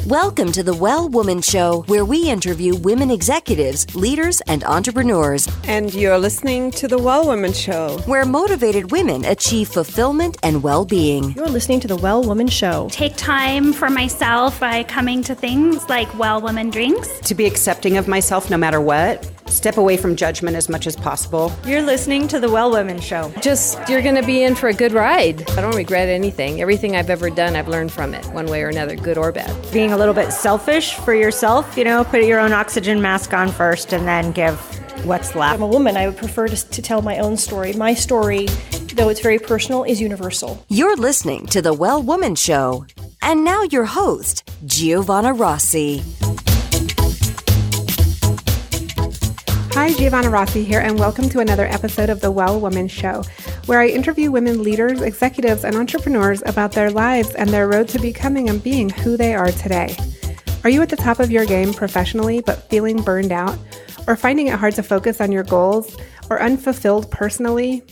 Welcome to the Well Woman Show, where we interview women executives, leaders, and entrepreneurs. And you're listening to the Well Woman Show, where motivated women achieve fulfillment and well-being. You're listening to the Well Woman Show. Take time for myself by coming to things like Well Woman Drinks. To be accepting of myself no matter what. Step away from judgment as much as possible. You're listening to the Well Woman Show. You're going to be in for a good ride. I don't regret anything. Everything I've ever done, I've learned from it, one way or another, good or bad. Being a little bit selfish for yourself, put your own oxygen mask on first and then give what's left. I'm a woman. I would prefer to tell my own story. My story, though it's very personal, is universal. You're listening to the Well Woman Show. And now your host, Giovanna Rossi. Hi, Giovanna Rossi here, and welcome to another episode of The Well Woman Show, where I interview women leaders, executives, and entrepreneurs about their lives and their road to becoming and being who they are today. Are you at the top of your game professionally, but feeling burned out, or finding it hard to focus on your goals, or unfulfilled personally?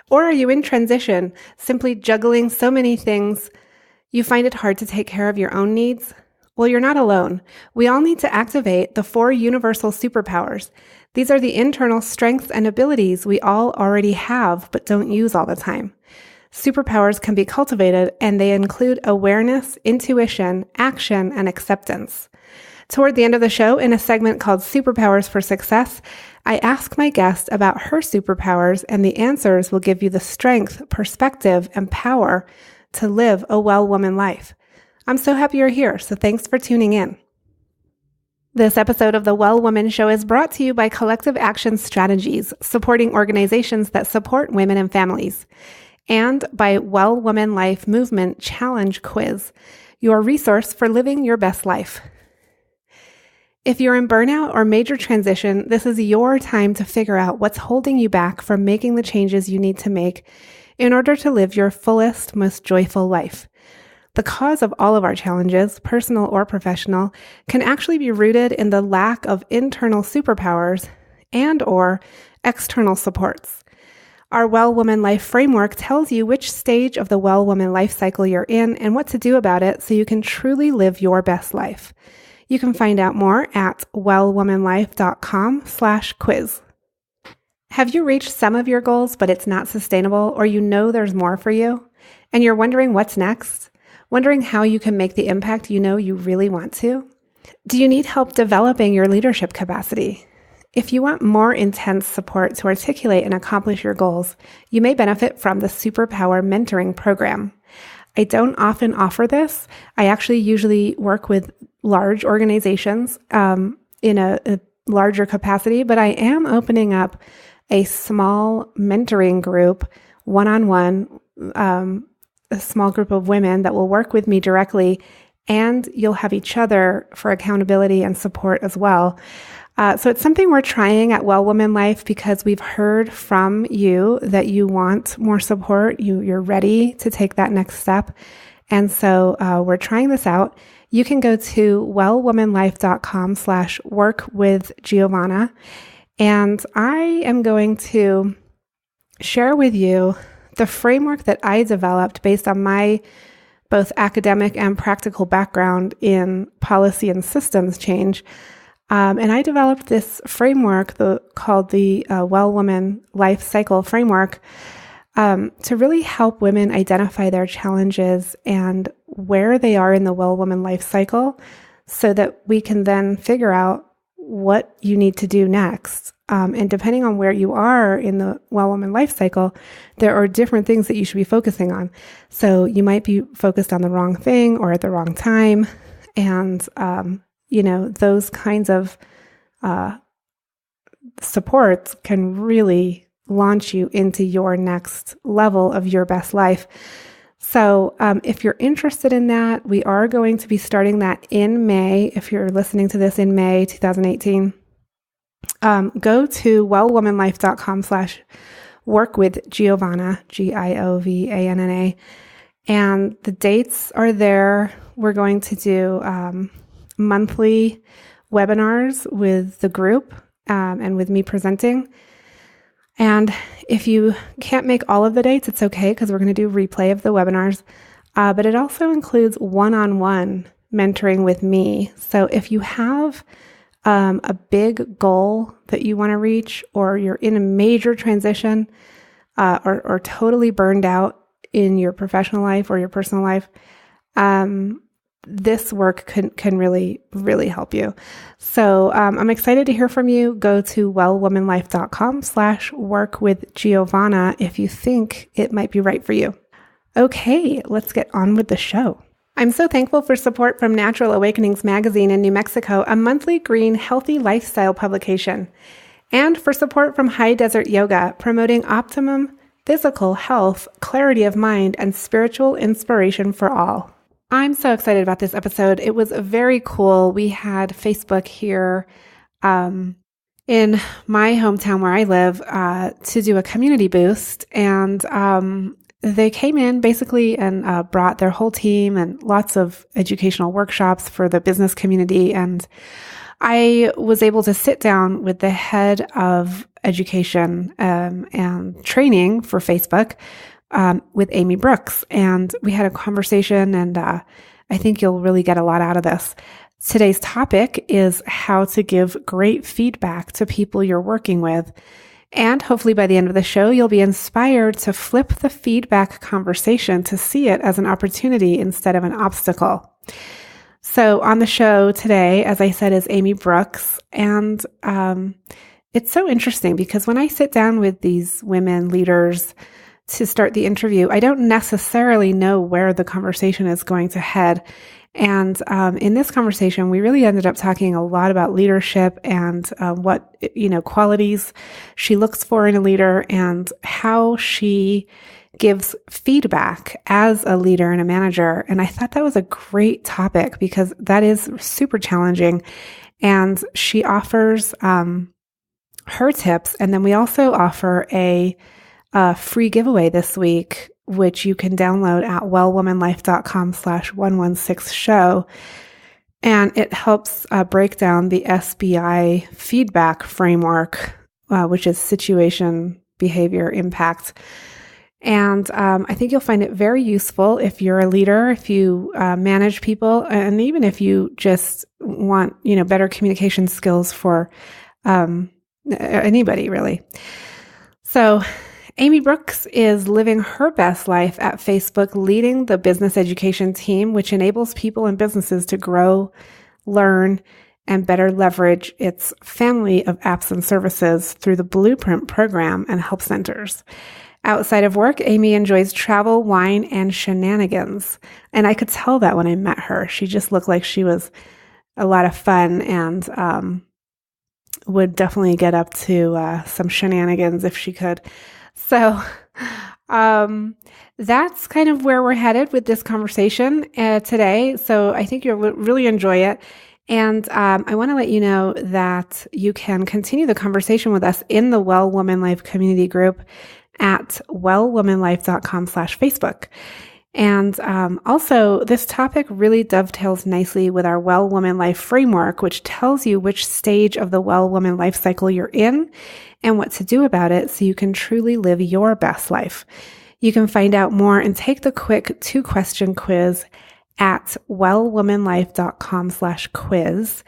Or are you in transition, simply juggling so many things you find it hard to take care of your own needs? Well, you're not alone. We all need to activate the 4 universal superpowers. These are the internal strengths and abilities we all already have, but don't use all the time. Superpowers can be cultivated, and they include awareness, intuition, action, and acceptance. Toward the end of the show, in a segment called Superpowers for Success, I ask my guest about her superpowers, and the answers will give you the strength, perspective, and power to live a well woman life. I'm so happy you're here, so thanks for tuning in. This episode of the Well Woman Show is brought to you by Collective Action Strategies, supporting organizations that support women and families, and by Well Woman Life Movement Challenge Quiz, your resource for living your best life. If you're in burnout or major transition, this is your time to figure out what's holding you back from making the changes you need to make in order to live your fullest, most joyful life. The cause of all of our challenges, personal or professional, can actually be rooted in the lack of internal superpowers and or external supports. Our Well Woman Life framework tells you which stage of the Well Woman life cycle you're in and what to do about it so you can truly live your best life. You can find out more at wellwomanlife.com/quiz. Have you reached some of your goals, but it's not sustainable, or you know there's more for you, and you're wondering what's next? Wondering how you can make the impact you know you really want to? Do you need help developing your leadership capacity? If you want more intense support to articulate and accomplish your goals, you may benefit from the Superpower Mentoring Program. I don't often offer this. I actually usually work with large organizations in a larger capacity, but I am opening up a small mentoring group, one-on-one, a small group of women that will work with me directly, and you'll have each other for accountability and support as well. So it's something we're trying at Well Woman Life because we've heard from you that you want more support. You're ready to take that next step. And so we're trying this out. You can go to wellwomanlife.com/workwithgiovanna. And I am going to share with you the framework that I developed based on my both academic and practical background in policy and systems change. And I developed this framework called the Well Woman Life Cycle Framework to really help women identify their challenges and where they are in the Well Woman Life Cycle so that we can then figure out what you need to do next. And depending on where you are in the Well Woman life cycle, there are different things that you should be focusing on. So you might be focused on the wrong thing or at the wrong time. And, those kinds of supports can really launch you into your next level of your best life. So if you're interested in that, we are going to be starting that in May. If you're listening to this in May 2018, go to wellwomanlife.com/workwithgiovanna, Giovanna. And the dates are there. We're going to do monthly webinars with the group and with me presenting. And if you can't make all of the dates, it's okay because we're going to do replay of the webinars. But it also includes one-on-one mentoring with me. So if you have a big goal that you want to reach, or you're in a major transition, or totally burned out in your professional life or your personal life, this work can really, really help you. So I'm excited to hear from you. Go to wellwomanlife.com/workwithgiovanna if you think it might be right for you. Okay, let's get on with the show. I'm so thankful for support from Natural Awakenings Magazine in New Mexico, a monthly green, healthy lifestyle publication, and for support from High Desert Yoga, promoting optimum physical health, clarity of mind, and spiritual inspiration for all. I'm so excited about this episode. It was very cool. We had Facebook here in my hometown where I live to do a community boost, and they came in basically and brought their whole team and lots of educational workshops for the business community. And I was able to sit down with the head of education and training for Facebook with Amy Brooks. And we had a conversation, and I think you'll really get a lot out of this. Today's topic is how to give great feedback to people you're working with. And hopefully by the end of the show, you'll be inspired to flip the feedback conversation to see it as an opportunity instead of an obstacle. So on the show today, as I said, is Amy Brooks. And it's so interesting because when I sit down with these women leaders to start the interview, I don't necessarily know where the conversation is going to head. And in this conversation, we really ended up talking a lot about leadership and what qualities she looks for in a leader and how she gives feedback as a leader and a manager. And I thought that was a great topic because that is super challenging. And she offers her tips. And then we also offer a free giveaway this week, which you can download at wellwomanlife.com/116show. And it helps break down the SBI feedback framework, which is situation, behavior, impact. And I think you'll find it very useful if you're a leader, if you manage people, and even if you just want, better communication skills for anybody, really. So Amy Brooks is living her best life at Facebook, leading the business education team, which enables people and businesses to grow, learn, and better leverage its family of apps and services through the Blueprint program and help centers. Outside of work, Amy enjoys travel, wine, and shenanigans. And I could tell that when I met her. She just looked like she was a lot of fun and would definitely get up to some shenanigans if she could. So that's kind of where we're headed with this conversation today. So I think you'll really enjoy it. And I want to let you know that you can continue the conversation with us in the Well Woman Life community group at wellwomanlife.com/Facebook. And also, this topic really dovetails nicely with our Well Woman Life framework, which tells you which stage of the Well Woman life cycle you're in and what to do about it so you can truly live your best life. You can find out more and take the quick 2-question quiz at wellwomanlife.com/quiz.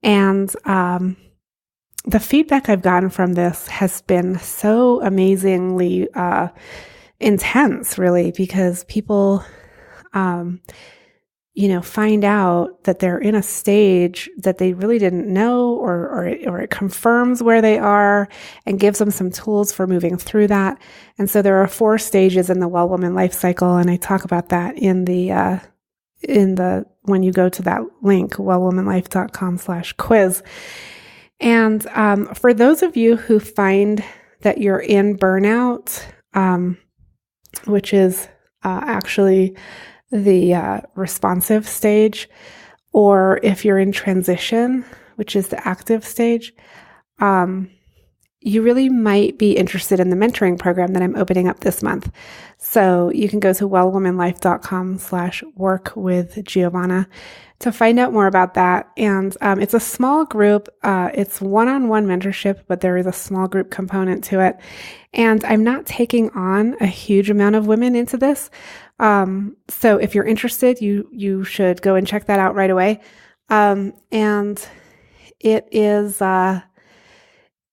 And the feedback I've gotten from this has been so amazingly intense, really, because people, find out that they're in a stage that they really didn't know, or it confirms where they are and gives them some tools for moving through that. And so there are 4 stages in the Well Woman life cycle, and I talk about that in the when you go to that link, wellwomanlife.com/quiz. And for those of you who find that you're in burnout, which is actually the responsive stage, or if you're in transition, which is the active stage, you really might be interested in the mentoring program that I'm opening up this month. So you can go to wellwomanlife.com/workwithgiovanna to find out more about that. And it's a small group. It's one-on-one mentorship, but there is a small group component to it. And I'm not taking on a huge amount of women into this, So if you're interested, you should go and check that out right away. And it is,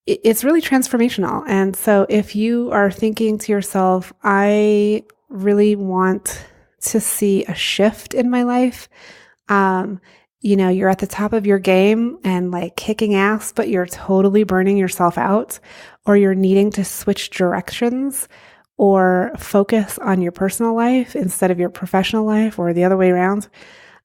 it's really transformational. And so if you are thinking to yourself, I really want to see a shift in my life, you're at the top of your game and like kicking ass, but you're totally burning yourself out, or you're needing to switch directions or focus on your personal life instead of your professional life, or the other way around,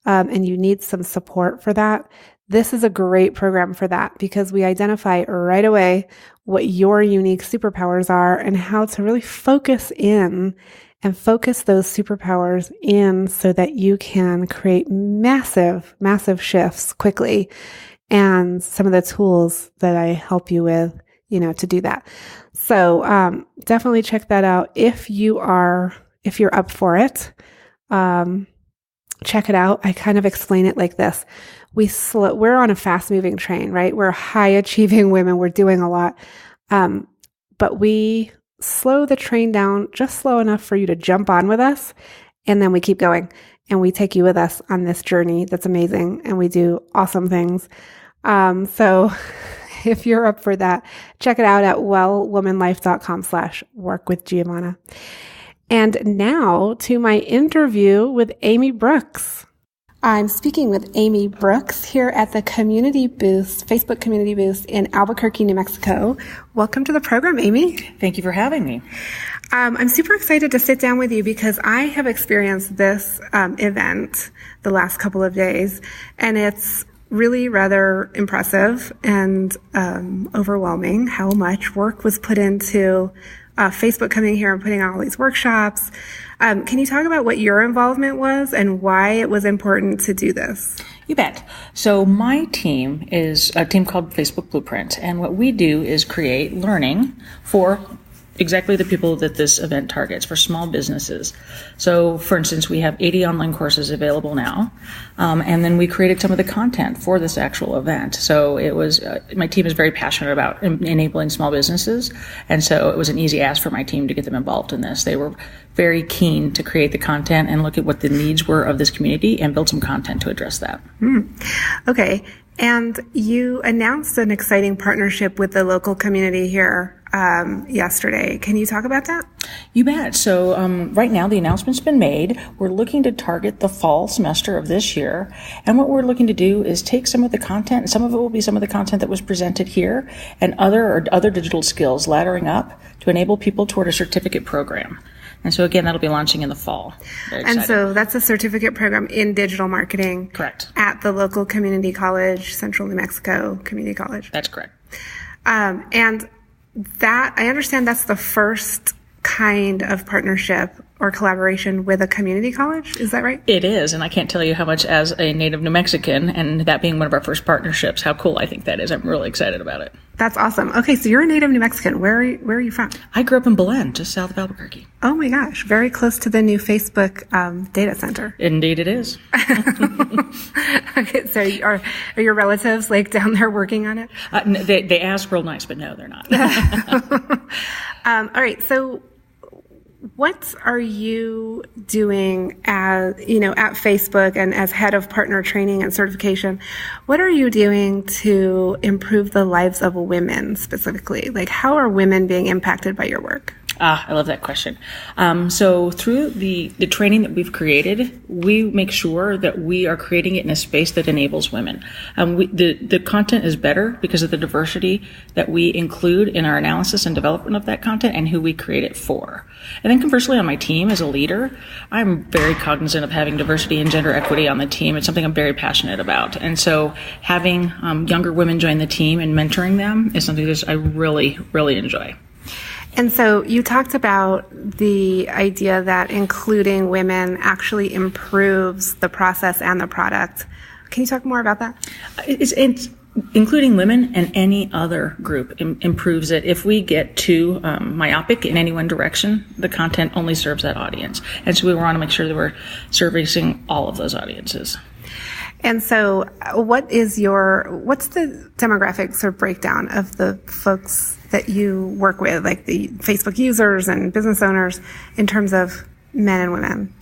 and you need some support for that, this is a great program for that, because we identify right away what your unique superpowers are and how to really focus in and focus those superpowers in so that you can create massive, massive shifts quickly. And some of the tools that I help you with, to do that. So definitely check that out if you're up for it. Check it out. I kind of explain it like this. We're on a fast moving train, right? We're high achieving women. We're doing a lot. But we slow the train down just slow enough for you to jump on with us. And then we keep going and we take you with us on this journey that's amazing. And we do awesome things. So if you're up for that, check it out at wellwomanlife.com/workwithgiovanna. And now to my interview with Amy Brooks. I'm speaking with Amy Brooks here at the Facebook community booth in Albuquerque, New Mexico. Welcome to the program, Amy. Thank you for having me. I'm super excited to sit down with you because I have experienced this event the last couple of days, and it's really rather impressive and overwhelming how much work was put into Facebook coming here and putting on all these workshops. Can you talk about what your involvement was and why it was important to do this? You bet. So my team is a team called Facebook Blueprint, and what we do is create learning for exactly the people that this event targets, for small businesses. So, for instance, we have 80 online courses available now, and then we created some of the content for this actual event. So it was, my team is very passionate about enabling small businesses, and so it was an easy ask for my team to get them involved in this. They were very keen to create the content and look at what the needs were of this community and build some content to address that. Okay. And you announced an exciting partnership with the local community here yesterday. Can you talk about that? You bet. So right now the announcement's been made. We're looking to target the fall semester of this year. And what we're looking to do is take some of the content, and some of it will be some of the content that was presented here, and other digital skills laddering up to enable people toward a certificate program. And so again, that'll be launching in the fall. And so that's a certificate program in digital marketing. Correct. At the local community college, Central New Mexico Community College. That's correct. And that, I understand that's the first kind of partnership or collaboration with a community college. Is that right? It is. And I can't tell you how much, as a native New Mexican, and that being one of our first partnerships, how cool I think that is. I'm really excited about it. That's awesome. Okay, so you're a native New Mexican. Where are you from? I grew up in Belen, just south of Albuquerque. Oh my gosh, very close to the new Facebook data center. Indeed it is. Okay, so are your relatives like down there working on it? They ask real nice, but no, they're not. All right, so what are you doing at Facebook and as head of partner training and certification? What are you doing to improve the lives of women specifically? Like, how are women being impacted by your work? I love that question. So through the training that we've created, we make sure that we are creating it in a space that enables women. The content is better because of the diversity that we include in our analysis and development of that content and who we create it for. And then conversely, on my team as a leader, I'm very cognizant of having diversity and gender equity on the team. It's something I'm very passionate about. And so having younger women join the team and mentoring them is something that I really, really enjoy. And so you talked about the idea that including women actually improves the process and the product. Can you talk more about that? It's including women and any other group improves it. If we get too myopic in any one direction, the content only serves that audience. And so we want to make sure that we're servicing all of those audiences. And so what's the demographics or breakdown of the folks that you work with, like the Facebook users and business owners, in terms of men and women?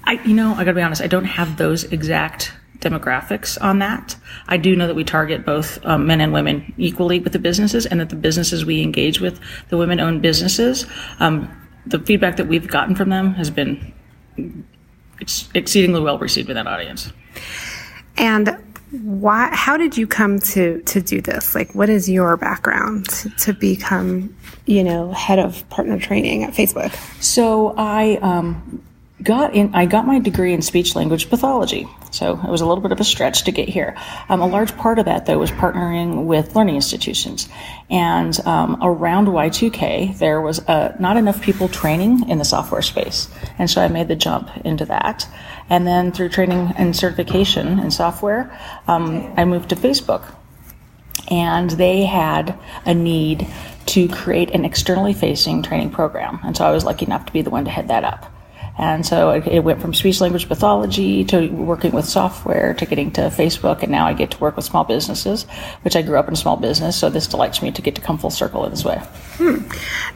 I gotta be honest, I don't have those exact demographics on that. I do know that we target both men and women equally with the businesses, and that the businesses we engage with, the women-owned businesses, the feedback that we've gotten from them has been exceedingly well received with that audience. And how did you come to do this? Like, what is your background to become, head of partner training at Facebook? So I got my degree in speech language pathology. So it was a little bit of a stretch to get here. A large part of that, though, was partnering with learning institutions. And around Y2K, there was not enough people training in the software space. And so I made the jump into that. And then through training and certification in software, I moved to Facebook. And they had a need to create an externally facing training program. And so I was lucky enough to be the one to head that up. And so it went from speech language pathology to working with software to getting to Facebook, and now I get to work with small businesses, which I grew up in small business, so this delights me to get to come full circle in this way.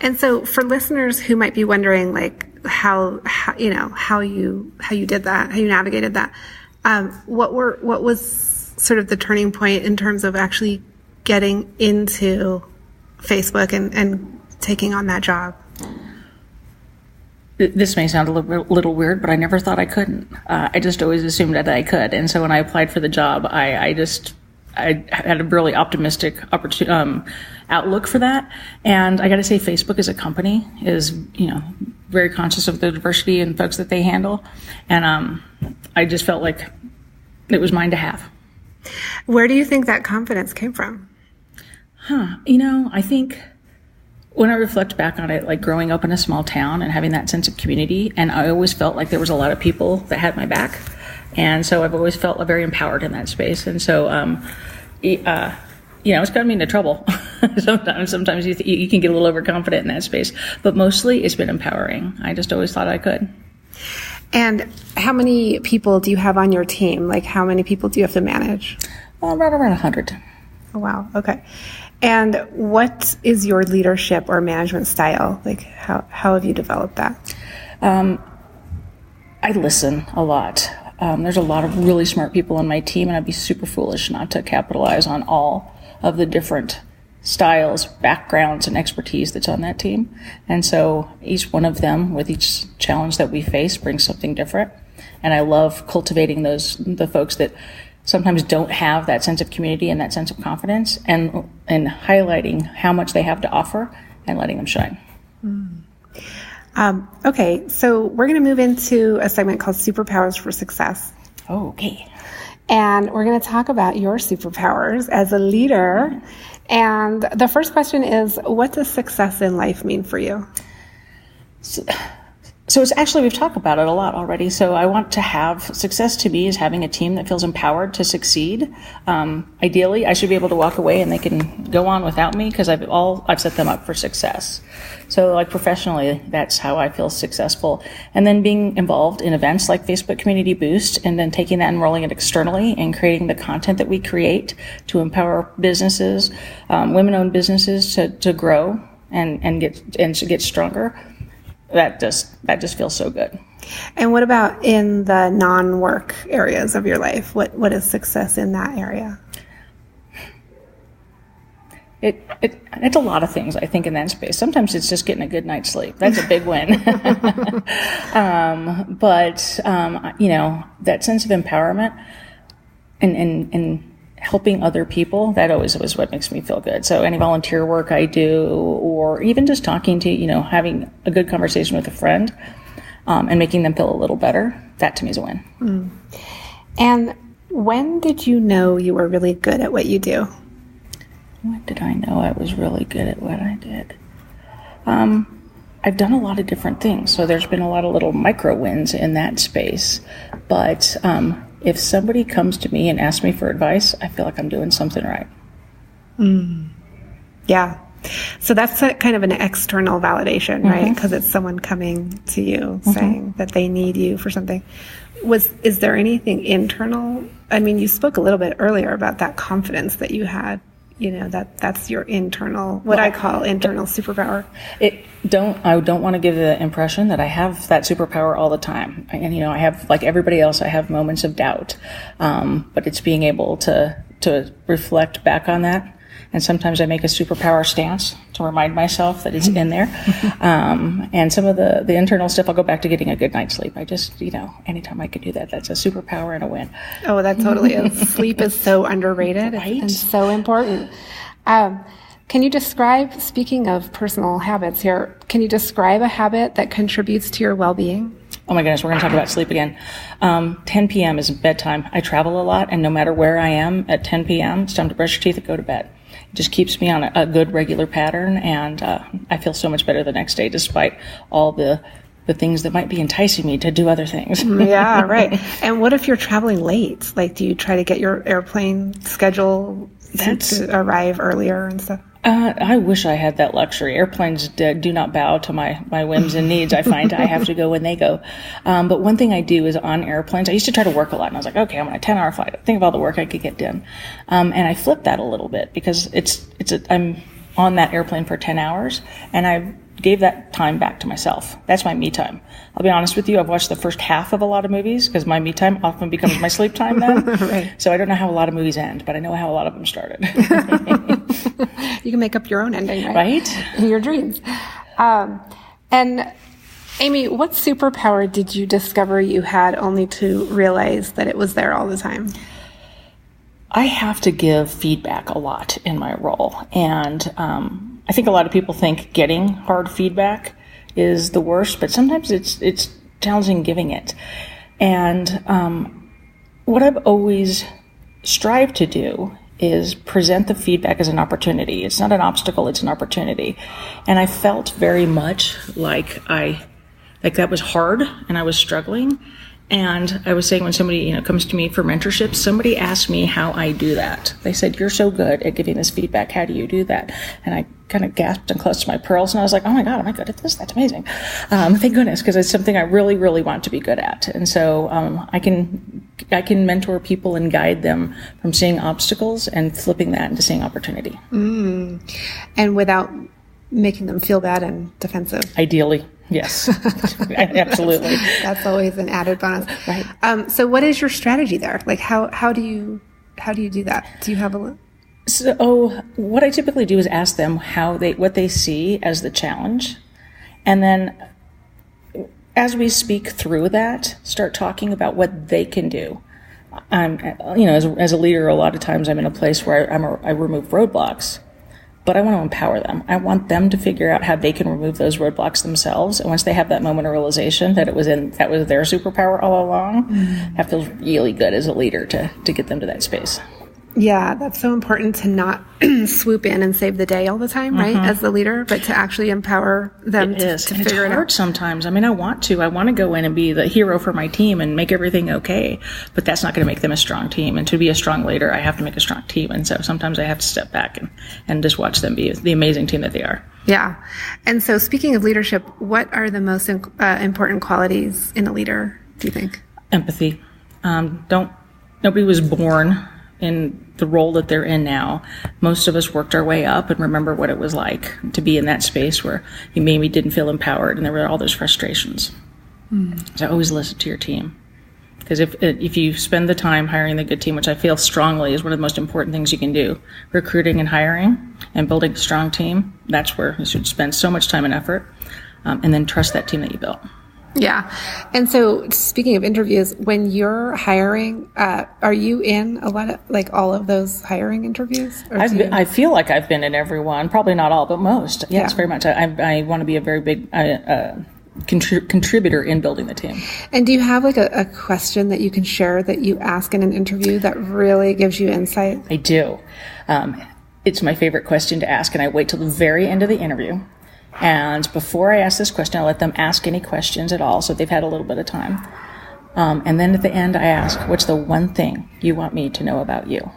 And so for listeners who might be wondering, like, how you did that, how you navigated that, what was sort of the turning point in terms of actually getting into Facebook and taking on that job? This may sound a little weird, but I never thought I couldn't. I just always assumed that I could. And so when I applied for the job, I had a really optimistic outlook for that. And I got to say, Facebook as a company is, very conscious of the diversity and folks that they handle. And I just felt like it was mine to have. Where do you think that confidence came from? I think when I reflect back on it, like growing up in a small town and having that sense of community, and I always felt like there was a lot of people that had my back. And so I've always felt very empowered in that space. And so, it's gotten me into trouble. Sometimes you can get a little overconfident in that space, but mostly it's been empowering. I just always thought I could. And how many people do you have on your team? Like, how many people do you have to manage? Right around 100. Oh, wow. Okay. And what is your leadership or management style? Like, how have you developed that? I listen a lot. There's a lot of really smart people on my team, and I'd be super foolish not to capitalize on all of the different styles, backgrounds, and expertise that's on that team. And so each one of them, with each challenge that we face, brings something different. And I love cultivating the folks that sometimes don't have that sense of community and that sense of confidence, and highlighting how much they have to offer and letting them shine. Okay, so we're going to move into a segment called Superpowers for Success. Okay. And we're going to talk about your superpowers as a leader. And the first question is, what does success in life mean for you? So it's actually, we've talked about it a lot already. So I want to have success to me is having a team that feels empowered to succeed. Ideally, I should be able to walk away and they can go on without me because I've set them up for success. So like professionally, that's how I feel successful. And then being involved in events like Facebook Community Boost, and then taking that and rolling it externally and creating the content that we create to empower businesses, women-owned businesses to grow and get stronger. That just feels so good. And what about in the non-work areas of your life? What is success in that area? It's a lot of things, I think, in that space. Sometimes it's just getting a good night's sleep. That's a big win. But that sense of empowerment and helping other people, that always is what makes me feel good. So any volunteer work I do, or even just talking to, having a good conversation with a friend, and making them feel a little better, that to me is a win. Mm. And when did you know you were really good at what you do? When did I know I was really good at what I did? I've done a lot of different things, so there's been a lot of little micro wins in that space. But if somebody comes to me and asks me for advice, I feel like I'm doing something right. Yeah. So that's kind of an external validation, right? Because it's someone coming to you saying that they need you for something. Is there anything internal? I mean, you spoke a little bit earlier about that confidence that you had, that's your internal, what I call internal superpower. I don't want to give the impression that I have that superpower all the time. And, I have, like everybody else, I have moments of doubt. But it's being able to reflect back on that. And sometimes I make a superpower stance to remind myself that it's in there. And some of the internal stuff, I'll go back to getting a good night's sleep. I just, anytime I can do that, that's a superpower and a win. Oh, that totally is. Sleep is so underrated and so important. Can you describe, speaking of personal habits here, can you describe a habit that contributes to your well-being? Oh my goodness, we're going to talk about sleep again. 10 p.m. is bedtime. I travel a lot, and no matter where I am at 10 p.m., it's time to brush your teeth and go to bed. It just keeps me on a good regular pattern, and I feel so much better the next day, despite all the things that might be enticing me to do other things. Yeah, right. And what if you're traveling late? Like, do you try to get your airplane schedule to arrive earlier and stuff? I wish I had that luxury. Airplanes do not bow to my whims and needs. I find I have to go when they go. But one thing I do is on airplanes, I used to try to work a lot, and I was like, okay, I'm on a 10-hour flight. Think of all the work I could get done. And I flipped that a little bit because I'm on that airplane for 10 hours, and I gave that time back to myself. That's my me time. I'll be honest with you, I've watched the first half of a lot of movies because my me time often becomes my sleep time then. Right. So I don't know how a lot of movies end, but I know how a lot of them started. You can make up your own ending, right? Right? In your dreams. And Amy, what superpower did you discover you had only to realize that it was there all the time? I have to give feedback a lot in my role. And I think a lot of people think getting hard feedback is the worst, but sometimes it's challenging giving it. And what I've always strived to do is present the feedback as an opportunity. It's not an obstacle, it's an opportunity. And I felt very much like that was hard and I was struggling. And I was saying when somebody, comes to me for mentorship, somebody asked me how I do that. They said, "You're so good at giving this feedback. How do you do that?" And I kind of gasped and clutched my pearls, and I was like, "Oh my God, am I good at this? That's amazing." Thank goodness, because it's something I really, really want to be good at. And so I can mentor people and guide them from seeing obstacles and flipping that into seeing opportunity. And without making them feel bad and defensive. Ideally. Yes, absolutely. That's always an added bonus. Right. So what is your strategy there? Like, how do you do that? Do you have a... So what I typically do is ask them what they see as the challenge. And then as we speak through that, start talking about what they can do. As a leader, a lot of times I'm in a place where I remove roadblocks. But I want to empower them. I want them to figure out how they can remove those roadblocks themselves. And once they have that moment of realization that that was their superpower all along, that feels really good as a leader to get them to that space. Yeah, that's so important to not swoop in and save the day all the time, right? As the leader, but to actually empower them to figure it out. Sometimes. I mean, I want to go in and be the hero for my team and make everything okay, but that's not going to make them a strong team. And to be a strong leader, I have to make a strong team. And so sometimes I have to step back and just watch them be the amazing team that they are. Yeah. And so speaking of leadership, what are the most important qualities in a leader, do you think? Empathy. Nobody was born in the role that they're in now. Most of us worked our way up and remember what it was like to be in that space where you maybe didn't feel empowered and there were all those frustrations. So always listen to your team. Because if you spend the time hiring the good team, which I feel strongly is one of the most important things you can do, recruiting and hiring and building a strong team, that's where you should spend so much time and effort, and then trust that team that you built. Yeah. And so speaking of interviews, when you're hiring, are you in a lot of, like, all of those hiring interviews? I feel like I've been in every one, probably not all, but most. Yes, very much. I want to be a very big contributor in building the team. And do you have like a question that you can share that you ask in an interview that really gives you insight? I do. It's my favorite question to ask, and I wait till the very end of the interview. And before I ask this question, I let them ask any questions at all, so they've had a little bit of time. And then at the end, I ask, what's the one thing you want me to know about you?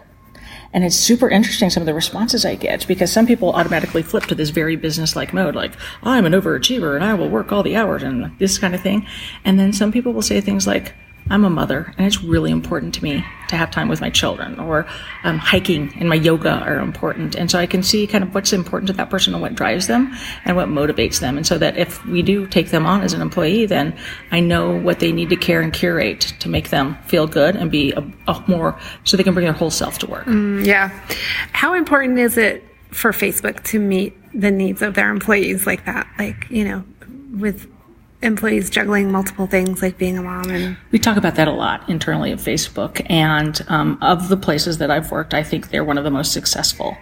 And it's super interesting, some of the responses I get, because some people automatically flip to this very business-like mode, like, I'm an overachiever and I will work all the hours and this kind of thing. And then some people will say things like, I'm a mother, and it's really important to me to have time with my children, or hiking and my yoga are important. And so I can see kind of what's important to that person and what drives them and what motivates them. And so that if we do take them on as an employee, then I know what they need to care and curate to make them feel good and be a more, so they can bring their whole self to work. Yeah. How important is it for Facebook to meet the needs of their employees like that? Like, with employees juggling multiple things like being a mom. And we talk about that a lot internally at Facebook, and of the places that I've worked, I think they're one of the most successful.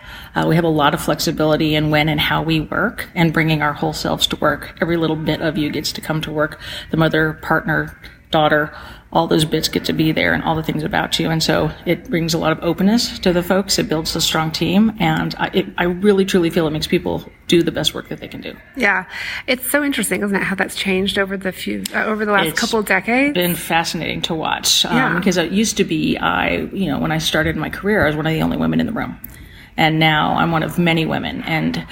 We have a lot of flexibility in when and how we work, and bringing our whole selves to work. Every little bit of you gets to come to work. The mother, partner, daughter, all those bits get to be there, and all the things about you. And so it brings a lot of openness to the folks. It builds a strong team, and I really truly feel it makes people do the best work that they can do. Yeah. It's so interesting, isn't it, how that's changed over the last couple of decades? It's been fascinating to watch. Because it used to be, when I started my career, I was one of the only women in the room. And now I'm one of many women. And,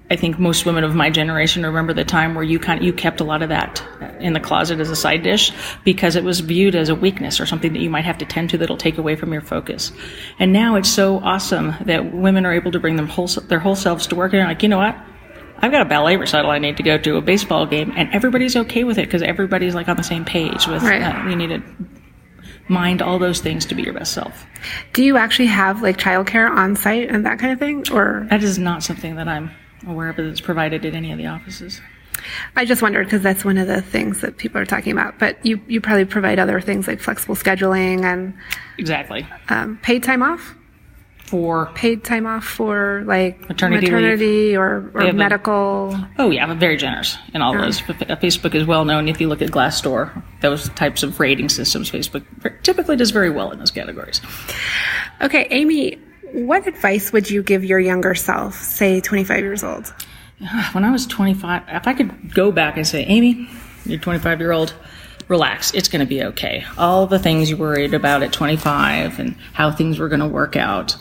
I think most women of my generation remember the time where you kept a lot of that in the closet as a side dish, because it was viewed as a weakness or something that you might have to tend to that'll take away from your focus. And now it's so awesome that women are able to bring their whole selves to work, and they're like, you know what? I've got a ballet recital I need to go to, a baseball game, and everybody's okay with it because everybody's like on the same page with you need to mind all those things to be your best self. Do you actually have like childcare on site and that kind of thing, or? That is not something that I'm aware of that's provided at any of the offices. I just wondered because that's one of the things that people are talking about. But you probably provide other things like flexible scheduling and exactly paid time off for like maternity or medical. I'm very generous in all those. Facebook is well known. If you look at Glassdoor, those types of rating systems, Facebook typically does very well in those categories. Okay, Amy, what advice would you give your younger self, say 25 years old? When I was 25, if I could go back and say, Amy, you're 25-year-old, relax, it's going to be okay. All the things you worried about at 25 and how things were going to work out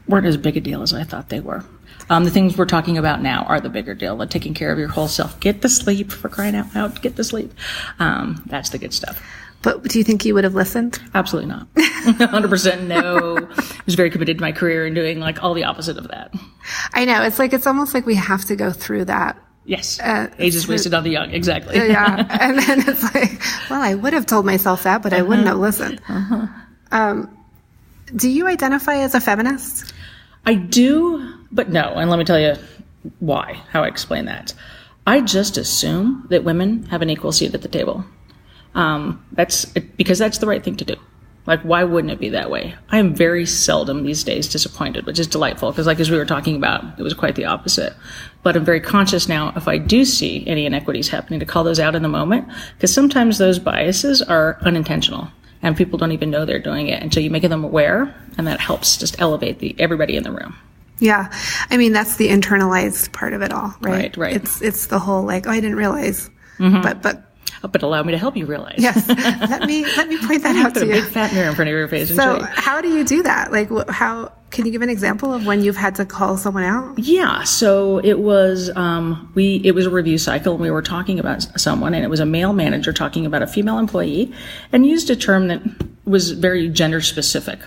weren't as big a deal as I thought they were. The things we're talking about now are the bigger deal, like taking care of your whole self. Get the sleep, for crying out loud, get the sleep. That's the good stuff. But do you think you would have listened? Absolutely not. 100% no. I was very committed to my career and doing like all the opposite of that. I know. It's almost like we have to go through that. Yes. Age is wasted on the young. Exactly. Yeah. And then it's like, well, I would have told myself that, but I wouldn't have listened. Do you identify as a feminist? I do, but no. And let me tell you how I explain that. I just assume that women have an equal seat at the table. Because that's the right thing to do. Like, why wouldn't it be that way? I am very seldom these days disappointed, which is delightful, because like as we were talking about, it was quite the opposite. But I'm very conscious now, if I do see any inequities happening, to call those out in the moment, because sometimes those biases are unintentional, and people don't even know they're doing it until you make them aware, and that helps just elevate everybody in the room. Yeah. I mean, that's the internalized part of it all, right? Right. It's the whole like, oh, I didn't realize, but allow me to help you realize. Yes. Let me point that out to you. Put a big fat mirror in front of your face. So how do you do that? Like, how can you give an example of when you've had to call someone out? Yeah. So it was it was a review cycle, and we were talking about someone, and it was a male manager talking about a female employee, and used a term that was very gender specific.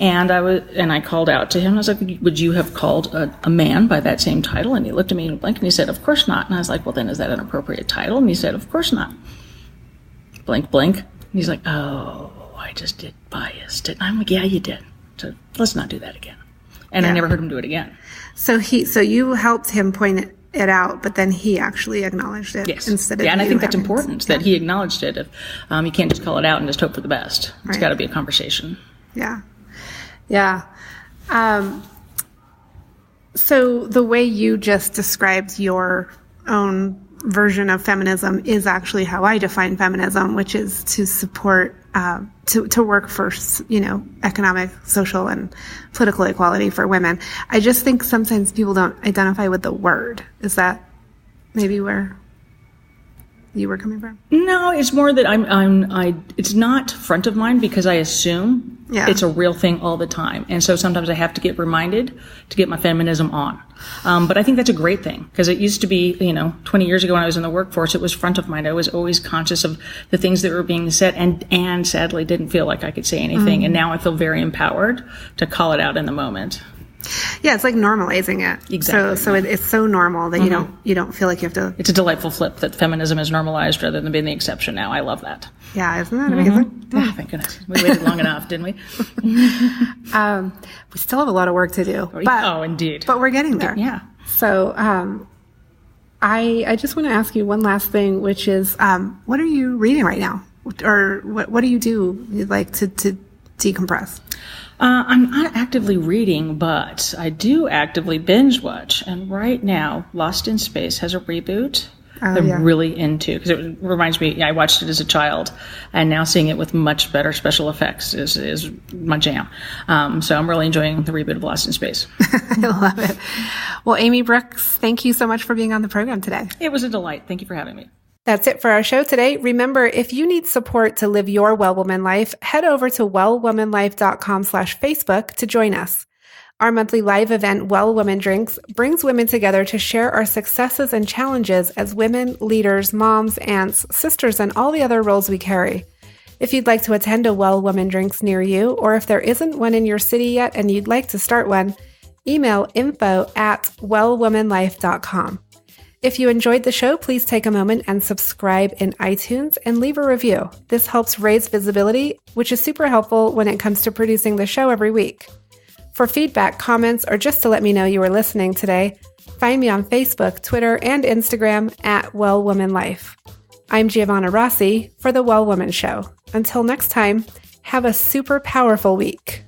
And I called out to him. I was like, would you have called a man by that same title? And he looked at me and blinked, and he said, of course not. And I was like, well, then is that an appropriate title? And he said, of course not. Blink, blink. And he's like, oh, I just did bias, didn't I? I'm like, yeah, you did. So let's not do that again. And I never heard him do it again. So you helped him point it out, but then he actually acknowledged it. Yes. Instead of and I think that's important, that he acknowledged it. If you can't just call it out and just hope for the best. It's got to be a conversation. Yeah. Yeah. So the way you just described your own version of feminism is actually how I define feminism, which is to support, to work for, economic, social, and political equality for women. I just think sometimes people don't identify with the word. Is that maybe where you were coming from? No, it's more that it's not front of mind, because I assume Yeah. It's a real thing all the time. And so sometimes I have to get reminded to get my feminism on. But I think that's a great thing, because it used to be, 20 years ago when I was in the workforce, it was front of mind. I was always conscious of the things that were being said and sadly didn't feel like I could say anything. And now I feel very empowered to call it out in the moment. Yeah, it's like normalizing it. Exactly. So it's so normal that you don't feel like you have to. It's a delightful flip that feminism is normalized rather than being the exception now. I love that. Yeah, isn't that amazing? Oh, thank goodness. We waited long enough, didn't we? We still have a lot of work to do. But, indeed. But we're getting there. Yeah. So I just want to ask you one last thing, which is what are you reading right now? Or what do you do like to decompress? I'm not actively reading, but I do actively binge watch. And right now, Lost in Space has a reboot. I'm really into, because it reminds me, I watched it as a child, and now seeing it with much better special effects is my jam. So I'm really enjoying the reboot of Lost in Space. I love it. Well, Amy Brooks, thank you so much for being on the program today. It was a delight. Thank you for having me. That's it for our show today. Remember, if you need support to live your Well Woman life, head over to wellwomanlife.com/Facebook to join us. Our monthly live event, Well Woman Drinks, brings women together to share our successes and challenges as women, leaders, moms, aunts, sisters, and all the other roles we carry. If you'd like to attend a Well Woman Drinks near you, or if there isn't one in your city yet and you'd like to start one, email info@wellwomanlife.com. If you enjoyed the show, please take a moment and subscribe in iTunes and leave a review. This helps raise visibility, which is super helpful when it comes to producing the show every week. For feedback, comments, or just to let me know you were listening today, find me on Facebook, Twitter, and Instagram @WellWomanLife. I'm Giovanna Rossi for The Well Woman Show. Until next time, have a super powerful week.